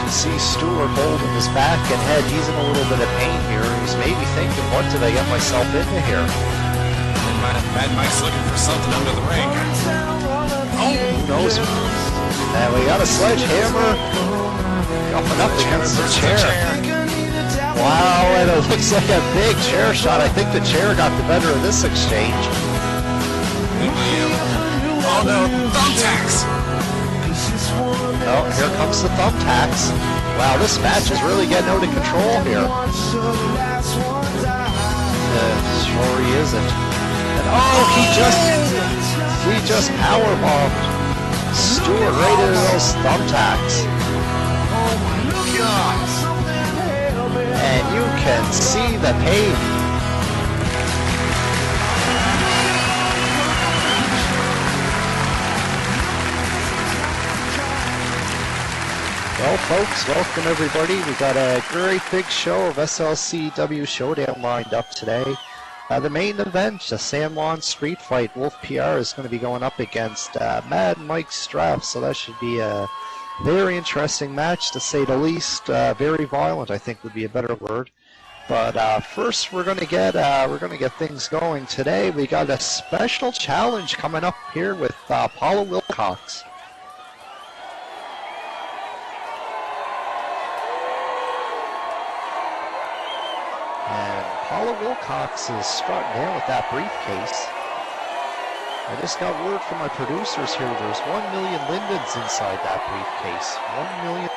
can see Stewart holding his back and head. He's in a little bit of pain here. He's maybe thinking, what did I get myself into here? Mad Mike's looking for something under the ring. Oh, who knows? And we got a sledgehammer coming up against the chair. Wow, and it looks like a big chair shot. I think the chair got the better of this exchange. Oh no, thumbtacks! Oh, here comes the thumbtacks. Wow, this match is really getting out of control here. Sure he isn't. And oh, he just powerbombed Stewart right into those thumbtacks. Oh my God! And you can see the pain. Well, folks, welcome everybody. We got a great big show of SLCW Showdown lined up today. The main event, the San Juan Street Fight, Wolf PR is going to be going up against Mad Mike Straff, so that should be a very interesting match, to say the least. Very violent, I think, would be a better word. But first, we're going to get things going today. We got a special challenge coming up here with Paula Wilcox. And Paula Wilcox is strutting down with that briefcase. I just got word from my producers here, there's 1 million Lindens inside that briefcase. 1 million.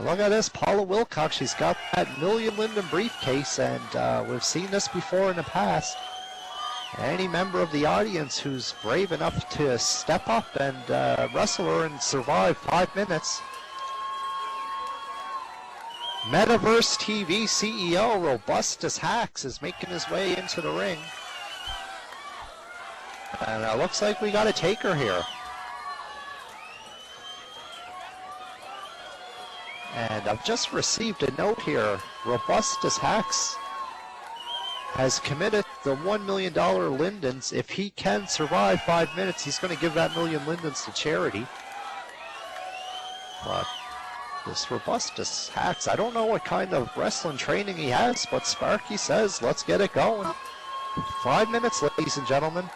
Look at this, Paula Wilcox, she's got that million Linden briefcase, and we've seen this before in the past. Any member of the audience who's brave enough to step up and wrestle her and survive 5 minutes. Metaverse TV CEO Robustus Hacks is making his way into the ring. And it looks like we got a taker here. And I've just received a note here. Robustus Hacks has committed the $1 million Lindens. If he can survive 5 minutes, he's going to give that million Lindens to charity. But this Robustus Hacks, I don't know what kind of wrestling training he has, but Sparky says, let's get it going. 5 minutes, ladies and gentlemen.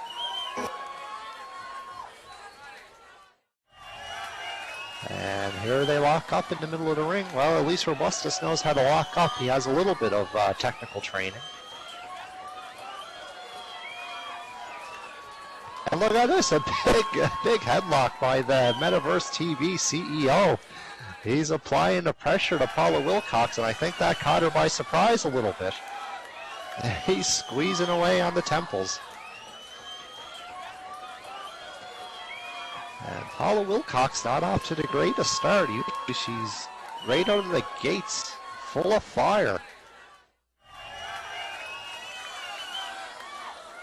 And here they lock up in the middle of the ring. Well, at least Robustus knows how to lock up. He has a little bit of technical training. And look at this, a big headlock by the Metaverse TV CEO. He's applying the pressure to Paula Wilcox, and I think that caught her by surprise a little bit. He's squeezing away on the temples. And Paula Wilcox not off to the greatest start. She's right out of the gates, full of fire.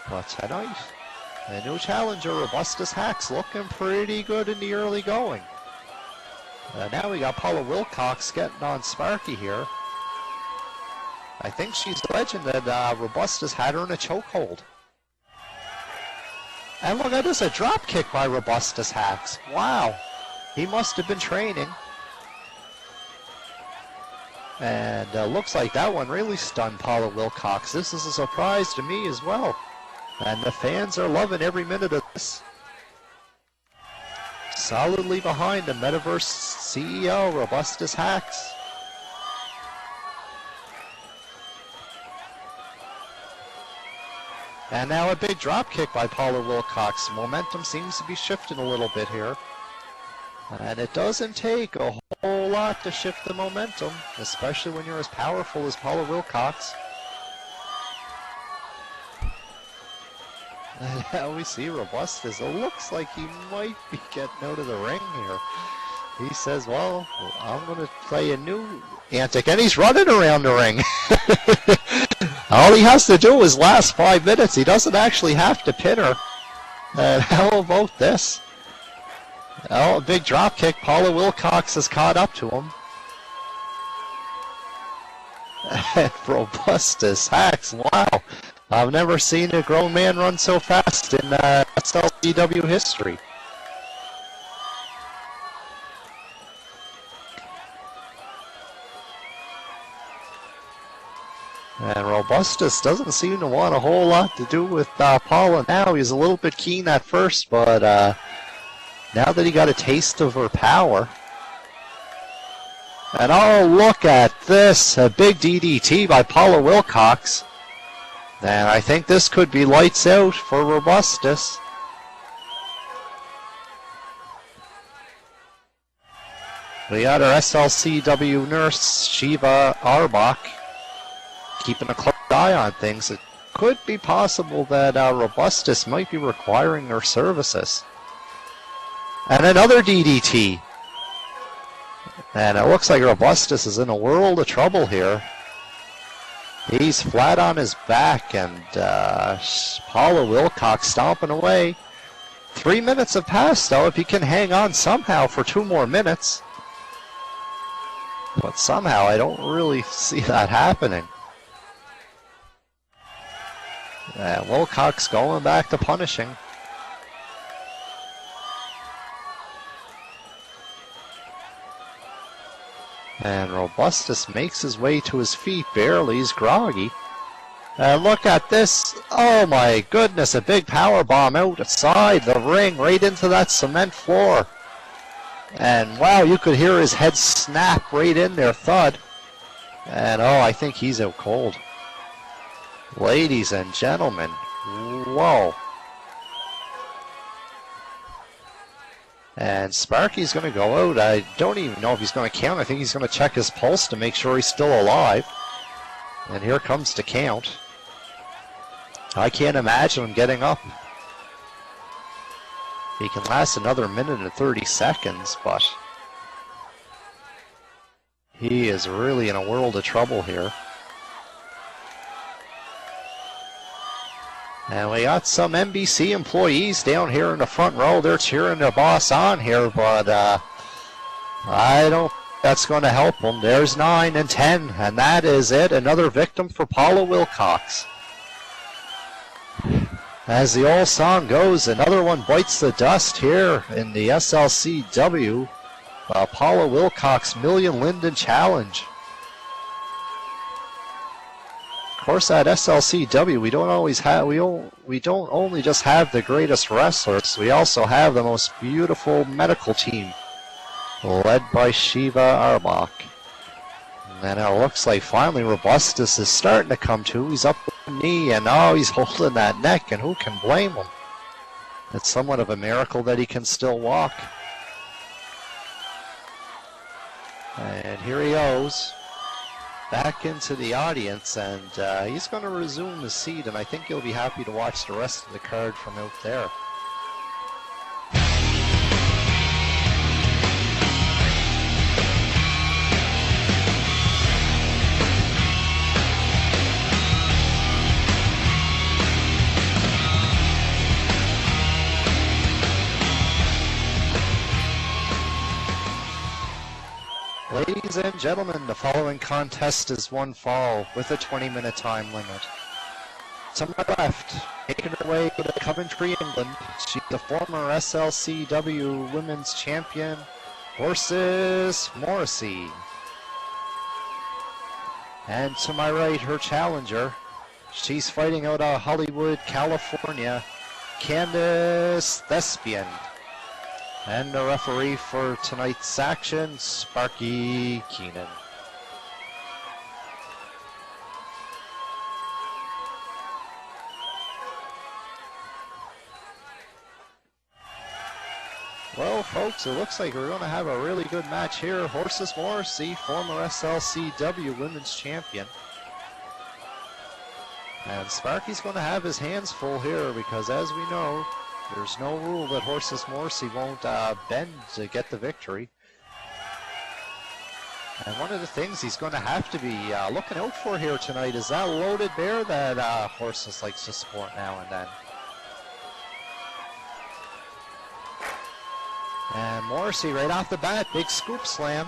But tonight, the new challenger, Robustus Hacks, looking pretty good in the early going. Now we got Paula Wilcox getting on Sparky here. I think she's a legend that Robustus had her in a chokehold. And look at this, a drop kick by Robustus Hacks. Wow, he must have been training. And looks like that one really stunned Paula Wilcox. This is a surprise to me as well. And the fans are loving every minute of this. Solidly behind the Metaverse CEO, Robustus Hacks. And now a big drop kick by Paula Wilcox. Momentum seems to be shifting a little bit here. And it doesn't take a whole lot to shift the momentum, especially when you're as powerful as Paula Wilcox. And now we see Robustus. It looks like he might be getting out of the ring here. He says, well, I'm going to play a new antic. And he's running around the ring. All he has to do is last 5 minutes. He doesn't actually have to pin her. And how about this? Oh, a big drop kick. Paula Wilcox has caught up to him. And Robustus Hacks, wow. I've never seen a grown man run so fast in SLCW history. And Robustus doesn't seem to want a whole lot to do with Paula now. He's a little bit keen at first, but now that he got a taste of her power. And oh, look at this. A big DDT by Paula Wilcox. And I think this could be lights out for Robustus. We got our SLCW nurse, Shiva Arbach, keeping a close eye on things. It could be possible that Robustus might be requiring her services. And another DDT. And it looks like Robustus is in a world of trouble here. He's flat on his back, and Paula Wilcox stomping away. 3 minutes have passed, though, if he can hang on somehow for 2 more minutes. But somehow I don't really see that happening. Wilcox going back to punishing. And Robustus makes his way to his feet, barely. He's groggy. And look at this. Oh my goodness, a big power bomb outside the ring, right into that cement floor. And wow, you could hear his head snap right in there, thud. And oh, I think he's out cold. Ladies and gentlemen, whoa. And Sparky's going to go out. I don't even know if he's going to count. I think he's going to check his pulse to make sure he's still alive. And here comes the count. I can't imagine him getting up. He can last another minute and 30 seconds, but he is really in a world of trouble here. And we got some NBC employees down here in the front row. They're cheering their boss on here, but I don't think that's going to help them. There's 9 and 10, and that is it. Another victim for Paula Wilcox. As the old song goes, another one bites the dust here in the SLCW. Paula Wilcox Million Linden Challenge. Of course, at SLCW, we don't always have we don't only just have the greatest wrestlers. We also have the most beautiful medical team, led by Shiva Arbach. And it looks like finally Robustus is starting to come to. He's up with the knee, and oh, he's holding that neck, and who can blame him? It's somewhat of a miracle that he can still walk. And here he goes, back into the audience, and he's going to resume his seat, and I think you'll be happy to watch the rest of the card from out there. Ladies and gentlemen, the following contest is one fall with a 20-minute time limit. To my left, making her way to Coventry, England, she's the former SLCW Women's Champion, Horses Morrissey. And to my right, her challenger, she's fighting out of Hollywood, California, Candice Thespian. And the referee for tonight's action, Sparky Keenan. Well, folks, it looks like we're going to have a really good match here. Horses Morrissey, former SLCW Women's Champion. And Sparky's going to have his hands full here because, as we know, there's no rule that Horses Morrissey won't bend to get the victory. And one of the things he's going to have to be looking out for here tonight is that loaded bear that Horses likes to sport now and then. And Morrissey right off the bat, big scoop slam.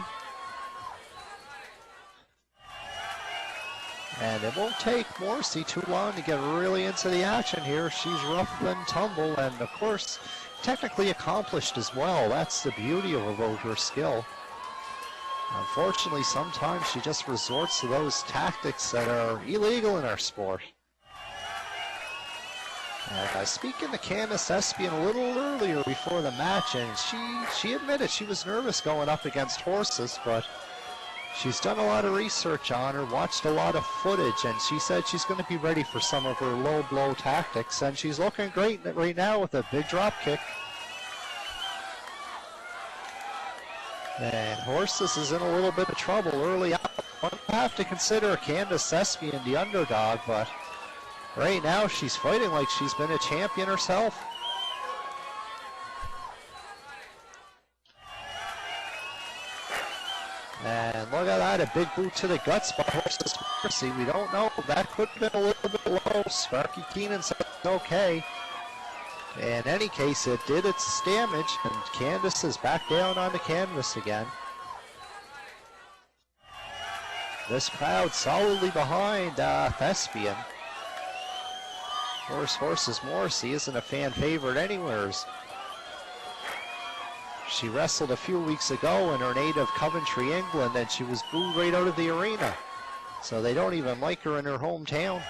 And it won't take Morrissey too long to get really into the action here. She's rough and tumble, and of course, technically accomplished as well. That's the beauty about her skill. Unfortunately, sometimes she just resorts to those tactics that are illegal in our sport. And speaking to Candice Espion a little earlier before the match, and she admitted she was nervous going up against horses, but she's done a lot of research on her, watched a lot of footage, and she said she's going to be ready for some of her low blow tactics, and she's looking great right now with a big drop kick. And Horses is in a little bit of trouble early on. One have to consider Candice Espion the underdog, but right now she's fighting like she's been a champion herself. And look at that, a big boot to the guts by Horses Mercy. We don't know, that could have been a little bit low. Sparky Keenan said it's okay. In any case, it did its damage, and Candice is back down on the canvas again. This crowd solidly behind Thespian. Of course, Horses Morrissey isn't a fan favorite anywheres. She wrestled a few weeks ago in her native Coventry, England, and she was booed right out of the arena. So they don't even like her in her hometown.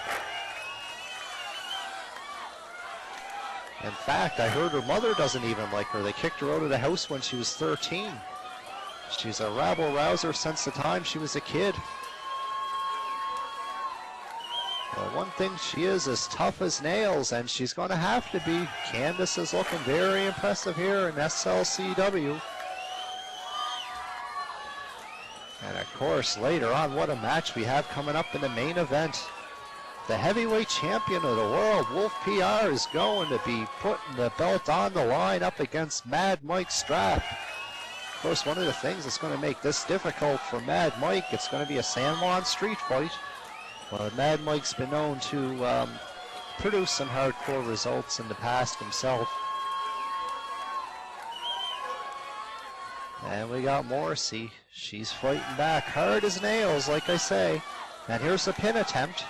In fact, I heard her mother doesn't even like her. They kicked her out of the house when she was 13. She's a rabble-rouser since the time she was a kid. Well, one thing, she is as tough as nails, and she's going to have to be. Candice is looking very impressive here in SLCW. And of course, later on, what a match we have coming up in the main event. The heavyweight champion of the world, Wolf PR, is going to be putting the belt on the line up against Mad Mike Straff. Of course, one of the things that's going to make this difficult for Mad Mike, it's going to be a San Juan street fight. Well, Mad Mike's been known to produce some hardcore results in the past himself. And we got Morrissey. She's fighting back hard as nails, like I say. And here's the pin attempt.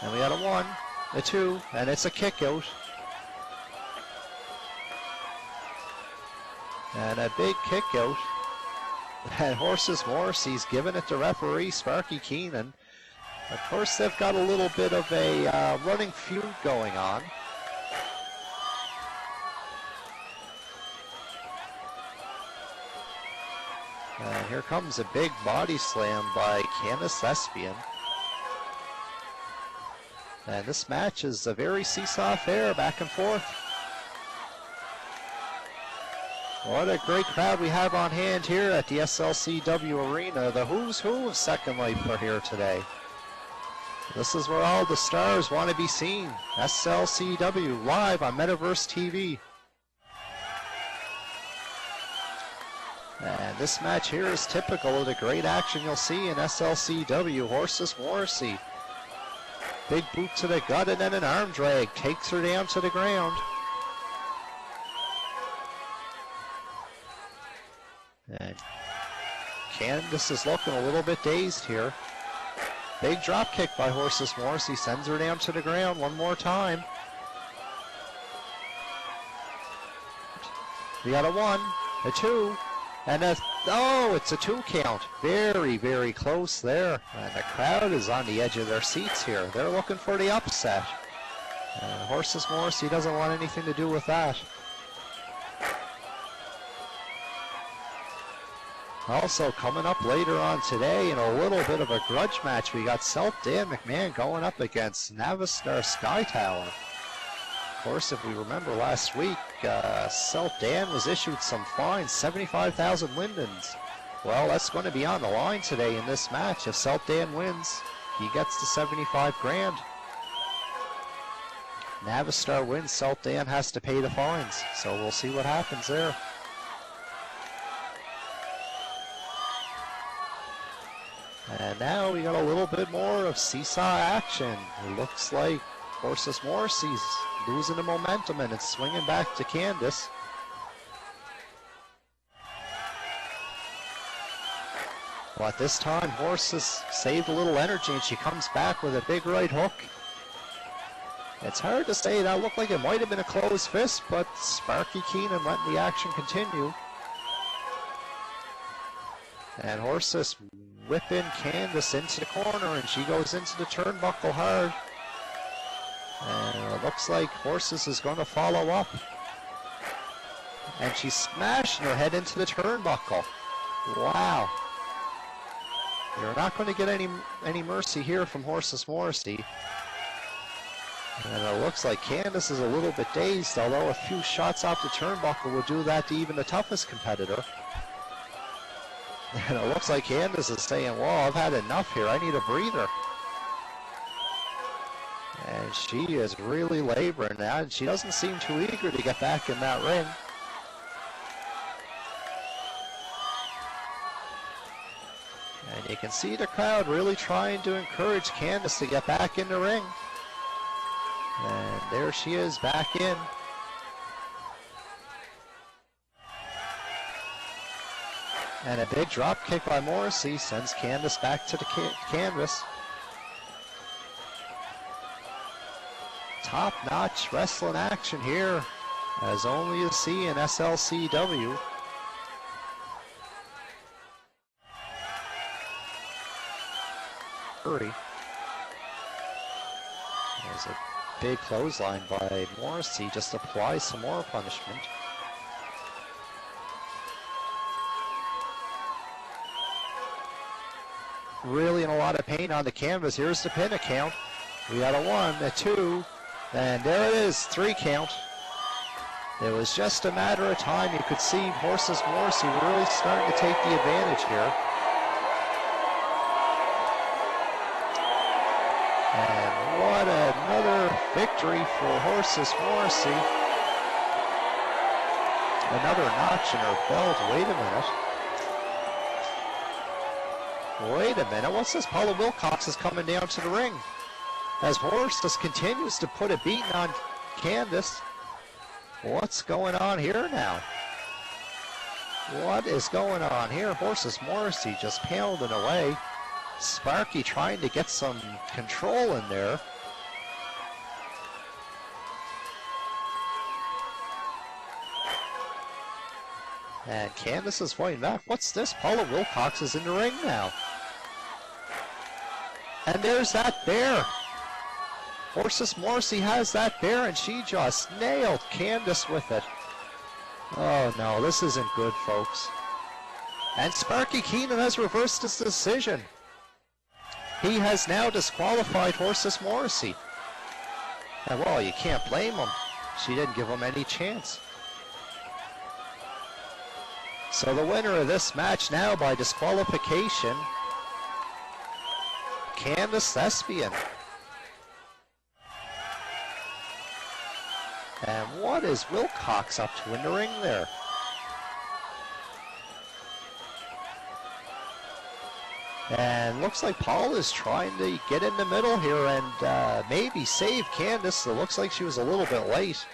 And we got a 1, a 2, and it's a kick out. And a big kick out. And Horses Morrissey's giving it to referee Sparky Keenan. Of course, they've got a little bit of a running feud going on. And here comes a big body slam by Candice Espion. And this match is a very seesaw affair, back and forth. What a great crowd we have on hand here at the SLCW Arena. The who's who of Second Life are here today. This is where all the stars want to be seen. SLCW live on Metaverse TV. And this match here is typical of the great action you'll see in SLCW. Horses Morrissey. Big boot to the gut and then an arm drag. Takes her down to the ground. And Candice is looking a little bit dazed here. Big drop kick by Horses Morrissey. Sends her down to the ground one more time. We got a 1, a 2, and a... Oh, it's a 2 count. Very, very close there. And the crowd is on the edge of their seats here. They're looking for the upset. And Horses Morrissey doesn't want anything to do with that. Also coming up later on today in a little bit of a grudge match, we got Dan McMahon going up against Navistar Sky Tower. Of course, if we remember last week, Dan was issued some fines, 75,000 lindens. Well, that's going to be on the line today in this match. If Dan wins, he gets the 75 grand. Navistar wins, Dan has to pay the fines. So we'll see what happens there. And now we got a little bit more of seesaw action. It looks like Horses Morrissey's losing the momentum and it's swinging back to Candice. But this time, Horse has saved a little energy, and she comes back with a big right hook. It's hard to say. That looked like it might have been a closed fist, but Sparky Keenan letting the action continue. And Horse is whipping Candace into the corner, and she goes into the turnbuckle hard. And it looks like Horses is going to follow up. And she's smashing her head into the turnbuckle. Wow. You're not going to get any mercy here from Horses Morrissey. And it looks like Candace is a little bit dazed, although a few shots off the turnbuckle will do that to even the toughest competitor. And it looks like Candace is saying, well, I've had enough here. I need a breather. And she is really laboring now, and she doesn't seem too eager to get back in that ring. And you can see the crowd really trying to encourage Candace to get back in the ring. And there she is, back in. And a big drop kick by Morrissey sends Candace back to the canvas. Top-notch wrestling action here, as only you see in SLCW. There's a big clothesline by Morrissey, just applies some more punishment. Really in a lot of pain on the canvas. Here's the pin count. We got a 1, a 2, and there it is, 3 count. It was just a matter of time. You could see Horses Morrissey really starting to take the advantage here. And what another victory for Horses Morrissey. Another notch in her belt. Wait a minute. Wait a minute. What's this? Paula Wilcox is coming down to the ring. As Horses continues to put a beating on Candace. What's going on here now? What is going on here? Horses Morrissey just pounding away. Sparky trying to get some control in there. And Candace is fighting back. What's this? Paula Wilcox is in the ring now. And there's that bear. Horses Morrissey has that bear, and she just nailed Candace with it. Oh no, this isn't good, folks. And Sparky Keenan has reversed his decision. He has now disqualified Horses Morrissey. And well, you can't blame him. She didn't give him any chance. So the winner of this match now by disqualification, Candace Thespian. And what is Wilcox up to in the ring there? And looks like Paul is trying to get in the middle here and maybe save Candace. It looks like she was a little bit late.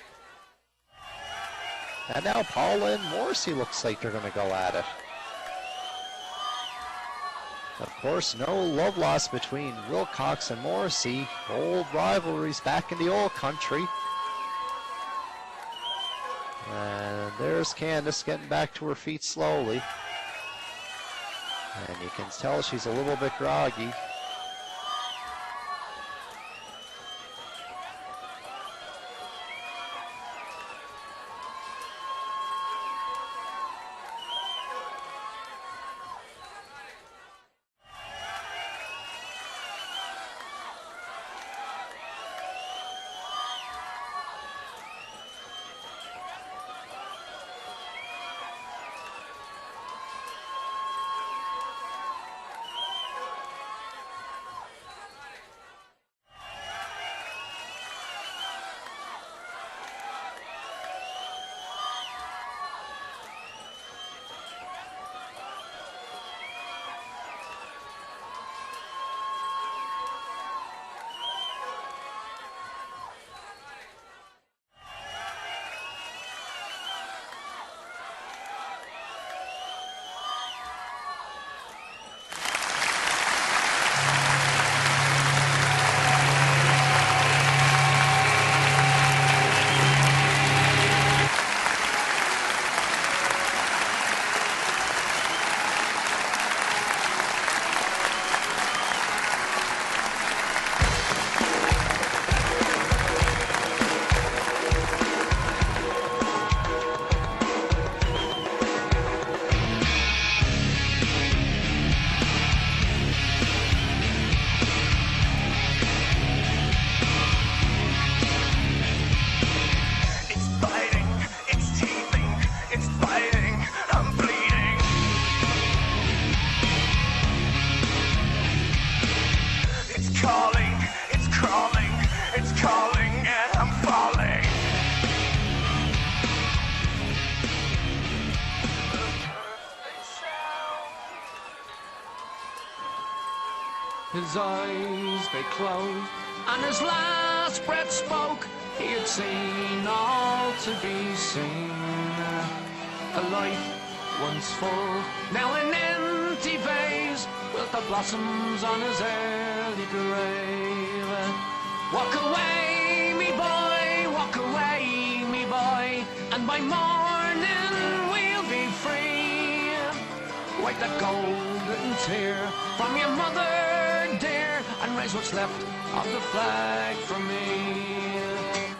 And now Paula and Morrissey looks like they're going to go at it. Of course, no love lost between Wilcox and Morrissey. Old rivalries back in the old country. And there's Candace getting back to her feet slowly. And you can tell she's a little bit groggy. his eyes they closed, and his last breath spoke. He had seen all to be seen. A life once full, now an empty vase, with the blossoms on his early grave. Walk away, me boy, walk away, me boy, and by morning we'll be free. Wipe that golden tear from your mother dear, and raise what's left of the flag for me.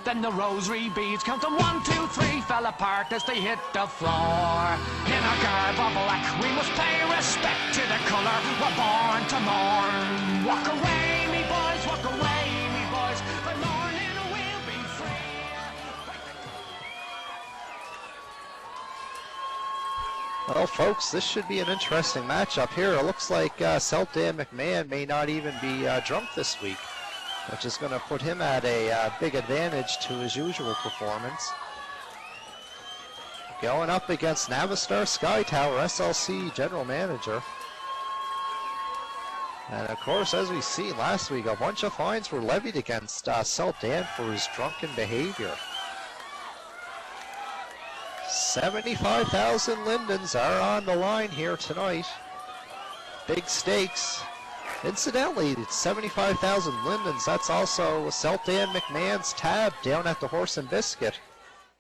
Then the rosary beads, counting 1, 2, 3, fell apart as they hit the floor. In our garb of black, we must pay respect to the colour we're born to mourn. Walk away, me boys, walk away, me boys, by morning we'll be free. Well, folks, this should be an interesting matchup here. It looks like Slcw McMahon may not even be drunk this week, which is going to put him at a big advantage to his usual performance. Going up against Navistar Skytower, SLC General Manager. And of course, as we seen last week, a bunch of fines were levied against Slcw for his drunken behavior. 75,000 lindens are on the line here tonight. Big stakes. Incidentally, it's 75,000 lindens. That's also Slcw McMahon's tab down at the Horse and Biscuit.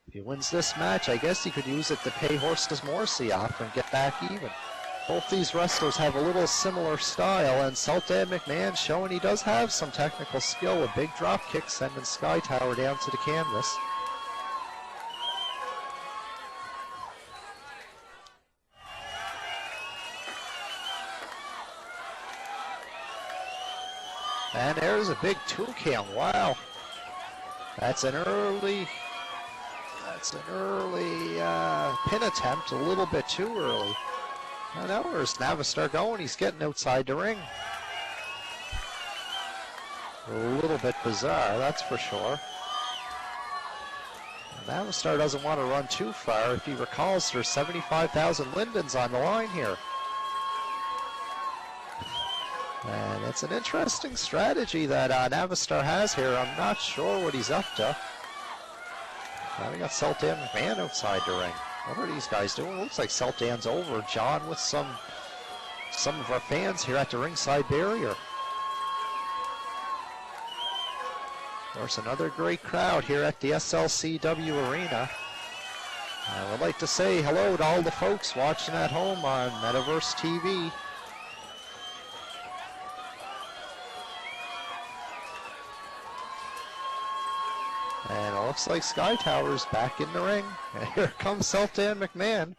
If he wins this match, I guess he could use it to pay Horses Morrissey off and get back even. Both these wrestlers have a little similar style, and Slcw McMahon showing he does have some technical skill with big drop kicks sending Skytower down to the canvas. And there's a big 2 count. Wow. That's an early pin attempt, a little bit too early. I know, where's Navistar going? He's getting outside the ring. A little bit bizarre, that's for sure. Navistar doesn't want to run too far. If he recalls, there's 75,000 lindens on the line here. And it's an interesting strategy that Navistar has here. I'm not sure what he's up to. Now we got Slcw McMahon outside the ring. What are these guys doing? Looks like Slcw's over John with some of our fans here at the ringside barrier. Of course, another great crowd here at the SLCW Arena. I would like to say hello to all the folks watching at home on Metaverse TV. And it looks like Skytower's back in the ring. And here comes Slcw McMahon.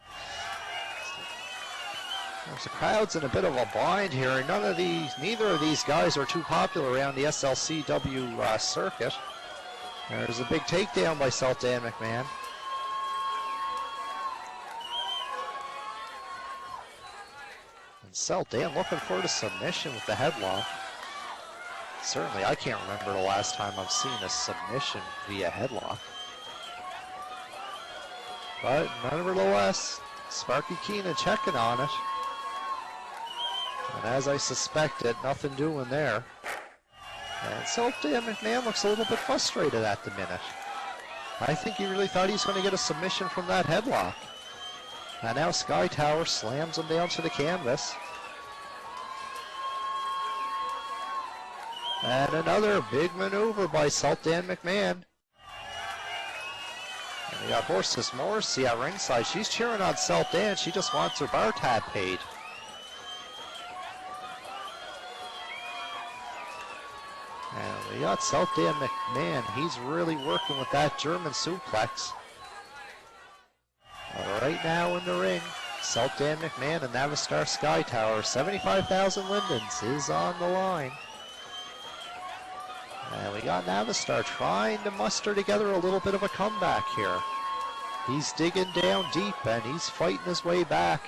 The crowd's in a bit of a bind here. Neither of these guys are too popular around the SLCW circuit. There's a big takedown by Slcw McMahon. And Slcw looking for the submission with the headlock. Certainly, I can't remember the last time I've seen a submission via headlock. But nevertheless, Sparky Keenan checking on it. And as I suspected, nothing doing there. And Slcw McMahon looks a little bit frustrated at the minute. I think he really thought he was going to get a submission from that headlock. And now Skytower slams him down to the canvas. And another big maneuver by Slcw McMahon. And we got Horses Morrissey at ringside. She's cheering on Slcw and she just wants her bar tab paid. And we got Slcw McMahon. He's really working with that German suplex. Right now in the ring, Slcw McMahon and Navistar Skytower. 75,000 lindens is on the line. And we got Navistar trying to muster together a little bit of a comeback here. He's digging down deep and he's fighting his way back.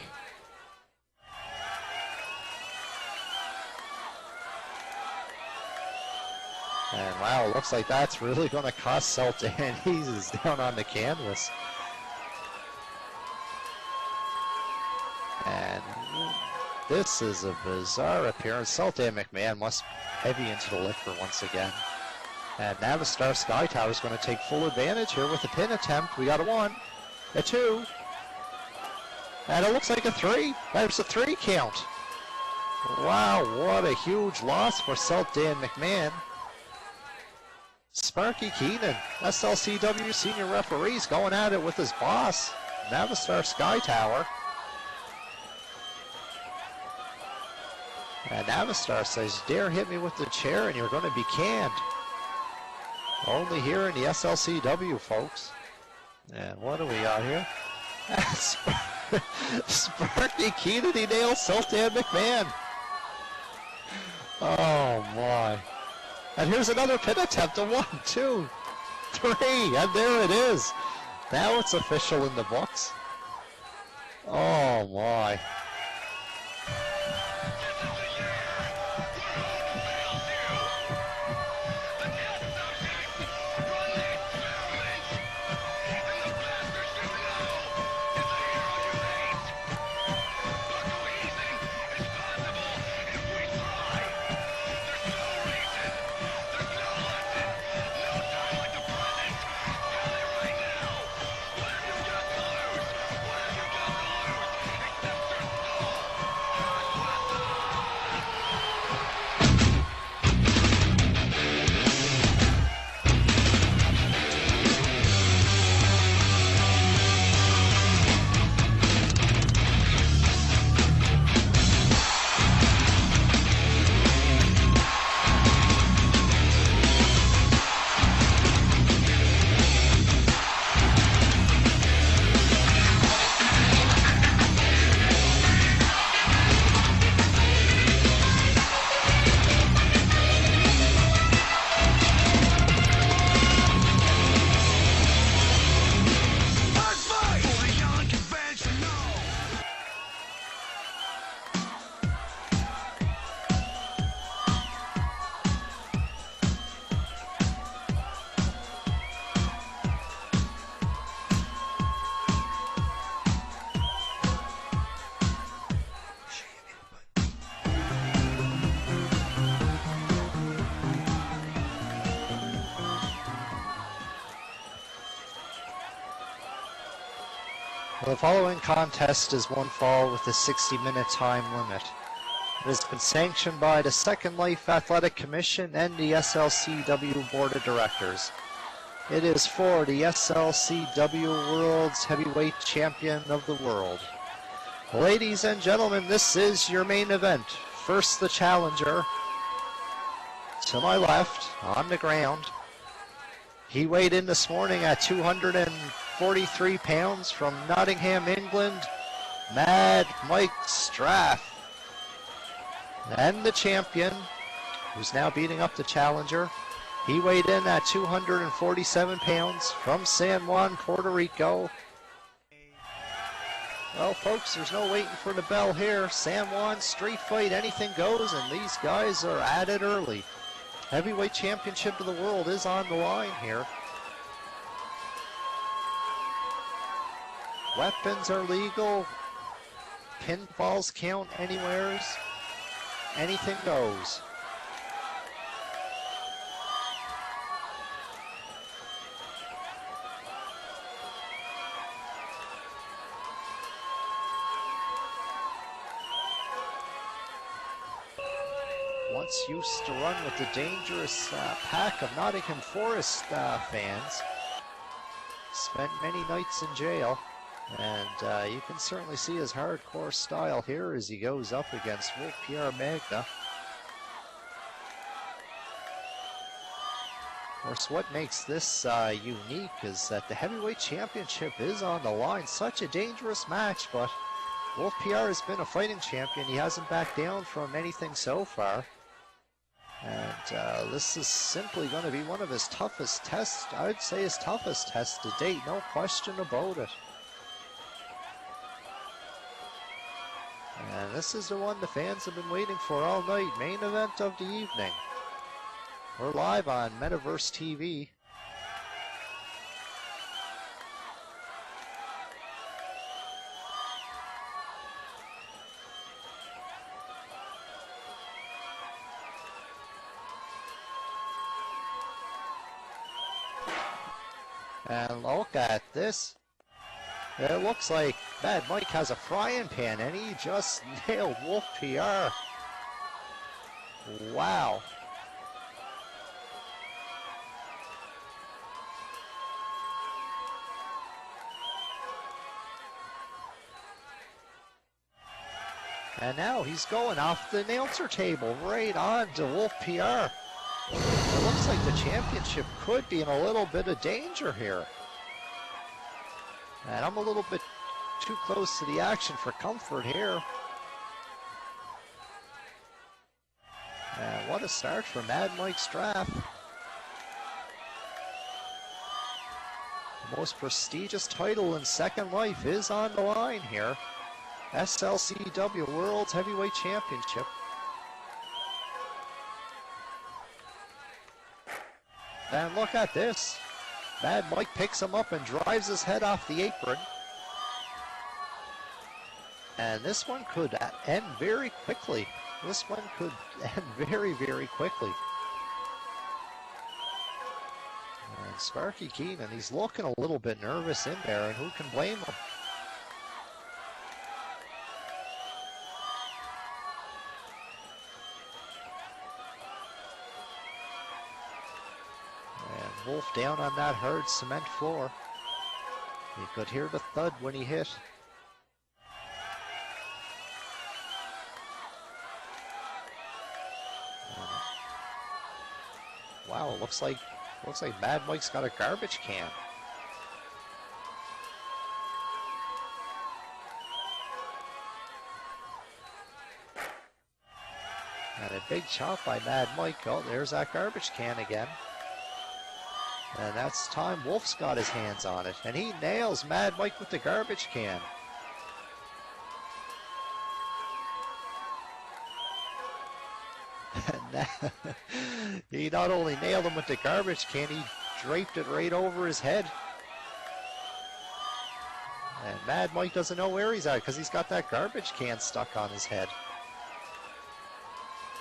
And wow, looks like that's really going to cost Slcw, and he's down on the canvas. And This is a bizarre appearance. Sultan McMahon must heavy into the liquor once again. And Navistar Sky Tower is going to take full advantage here with a pin attempt. We got a 1, a 2, and it looks like a 3. There's a 3 count. Wow, what a huge loss for Sultan McMahon. Sparky Keenan, SLCW senior referees, going at it with his boss, Navistar Sky Tower. And Navistar says, dare hit me with the chair and you're going to be canned. Only here in the SLCW, folks. And what do we got here? Sparky Keenan, he nails Sultan McMahon. Oh my. And here's another pin attempt, a 1, 2, 3, and there it is. Now it's official in the books. Oh my. The following contest is one fall with a 60-minute time limit. It has been sanctioned by the Second Life Athletic Commission and the SLCW Board of Directors. It is for the SLCW World's Heavyweight Champion of the World. Ladies and gentlemen, this is your main event. First, the challenger. To my left, on the ground. He weighed in this morning at 243 pounds from Nottingham, England, Mad Mike Straff. And the champion, who's now beating up the challenger, he weighed in at 247 pounds from San Juan, Puerto Rico. Well, folks, there's no waiting for the bell here. San Juan street fight, anything goes, and these guys are at it early. Heavyweight Championship of the World is on the line here. Weapons are legal. Pinfalls count anywheres. Anything goes. Once used to run with the dangerous pack of Nottingham Forest fans. Spent many nights in jail. And you can certainly see his hardcore style here as he goes up against Wolf Pierre Magna. Of course, what makes this unique is that the heavyweight championship is on the line. Such a dangerous match, but Wolf Pierre has been a fighting champion. He hasn't backed down from anything so far. And this is simply going to be one of his toughest tests. I would say his toughest test to date, no question about it. And this is the one the fans have been waiting for all night. Main event of the evening. We're live on Metaverse TV. And look at this. It looks like Mad Mike has a frying pan, and he just nailed Wolf PR. Wow. And now he's going off the announcer table right on to Wolf PR. It looks like the championship could be in a little bit of danger here. And I'm a little bit too close to the action for comfort here. And what a start for Mad Mike Straff. The most prestigious title in Second Life is on the line here. SLCW World Heavyweight Championship. And look at this. Mad Mike picks him up and drives his head off the apron. And this one could end very quickly. This one could end very, very quickly. And Sparky Keenan, he's looking a little bit nervous in there, and who can blame him? And Wolf down on that hard cement floor. You could hear the thud when he hit. Wow, looks like Mad Mike's got a garbage can. And a big chop by Mad Mike. Oh, there's that garbage can again. And that's time Wolf's got his hands on it. And he nails Mad Mike with the garbage can. He not only nailed him with the garbage can, he draped it right over his head. And Mad Mike doesn't know where he's at because he's got that garbage can stuck on his head.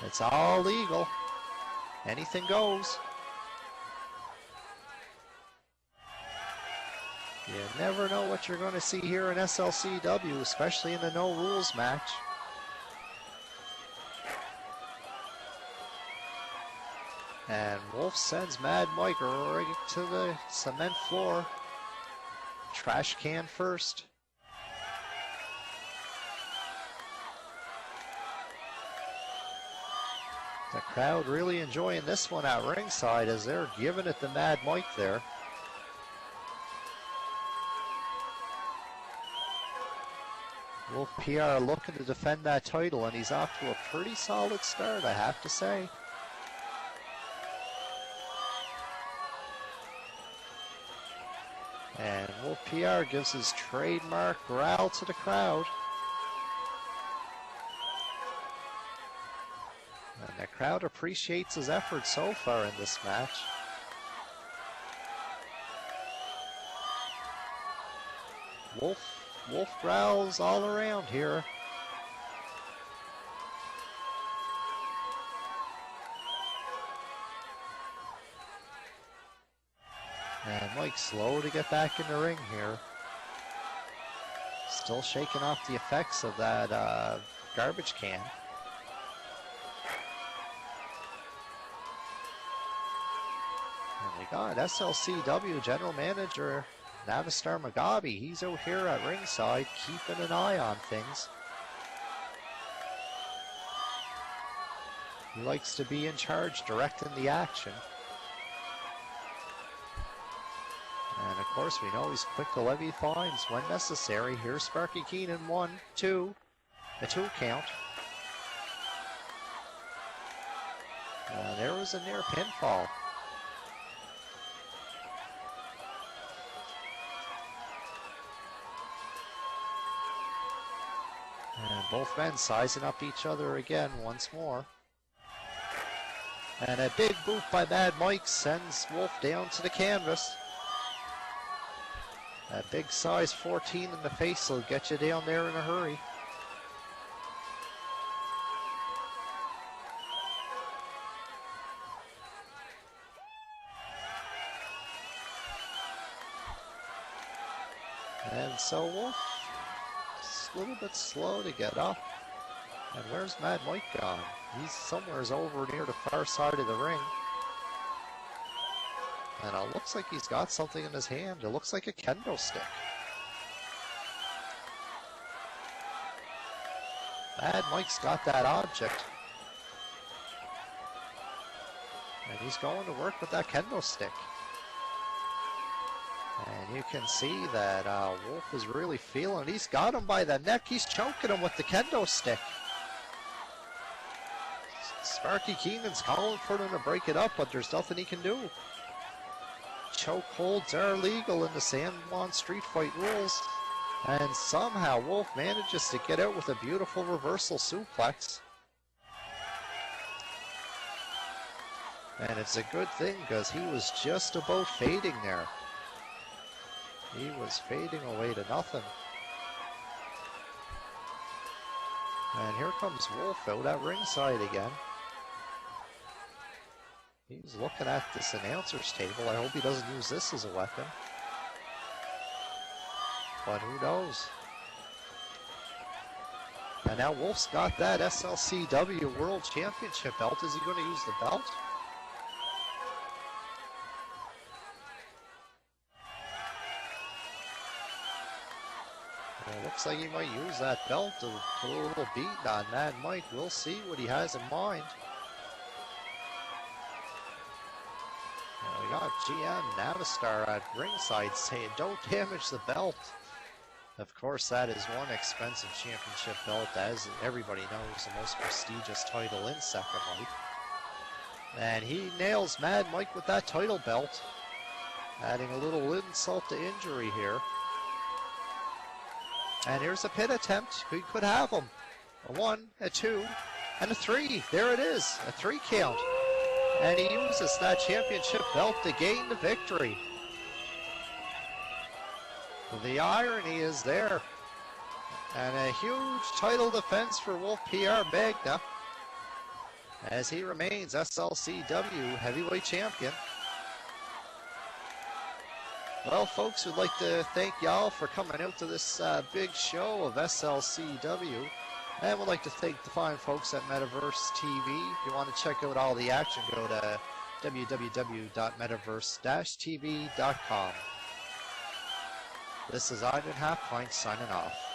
It's all legal. Anything goes. You never know what you're going to see here in SLCW, especially in the no rules match. And Wolf sends Mad Mike right to the cement floor. Trash can first. The crowd really enjoying this one at ringside as they're giving it to Mad Mike there. Wolf PR looking to defend that title, and he's off to a pretty solid start, I have to say. And Wolf PR gives his trademark growl to the crowd. And the crowd appreciates his effort so far in this match. Wolf growls all around here. And Mike's slow to get back in the ring here. Still shaking off the effects of that garbage can. And we got SLCW General Manager Navistar Mugabe. He's out here at ringside keeping an eye on things. He likes to be in charge, directing the action. And of course we know he's quick to levy fines when necessary. Here's Sparky Keenan, 1, 2, a 2 count. There was a near pinfall. And both men sizing up each other again once more. And a big boot by Mad Mike sends Wolf down to the canvas. A big size 14 in the face will get you down there in a hurry. And so Wolf, just a little bit slow to get up. And where's Mad Mike gone? He's somewhere's over near the far side of the ring. And it looks like he's got something in his hand. It looks like a kendo stick. Mad Mike's got that object. And he's going to work with that kendo stick. And you can see that Wolf is really feeling it. He's got him by the neck. He's choking him with the kendo stick. Sparky Keenan's calling for him to break it up, but there's nothing he can do. Chokeholds are legal in the San Juan Street Fight rules. And somehow Wolf manages to get out with a beautiful reversal suplex. And it's a good thing because he was just about fading there. He was fading away to nothing. And here comes Wolf out at ringside again. He's looking at this announcer's table. I hope he doesn't use this as a weapon. But who knows? And now Wolf's got that SLCW World Championship belt. Is he going to use the belt? Well, it looks like he might use that belt to put a little beat on Mad Mike. We'll see what he has in mind. We got GM Navistar at ringside saying, don't damage the belt. Of course, that is one expensive championship belt, as everybody knows, the most prestigious title in Second Life. And he nails Mad Mike with that title belt, adding a little insult to injury here. And here's a pin attempt. We could have him. A 1, a 2, and a 3. There it is, a 3 count. And he uses that championship belt to gain the victory. The irony is there. And a huge title defense for Wolf PR Magna, as he remains SLCW Heavyweight Champion. Well, folks, we'd like to thank y'all for coming out to this big show of SLCW. And we'd like to thank the fine folks at Metaverse TV. If you want to check out all the action, go to www.metaverse-tv.com. This is Ivan Half Pint signing off.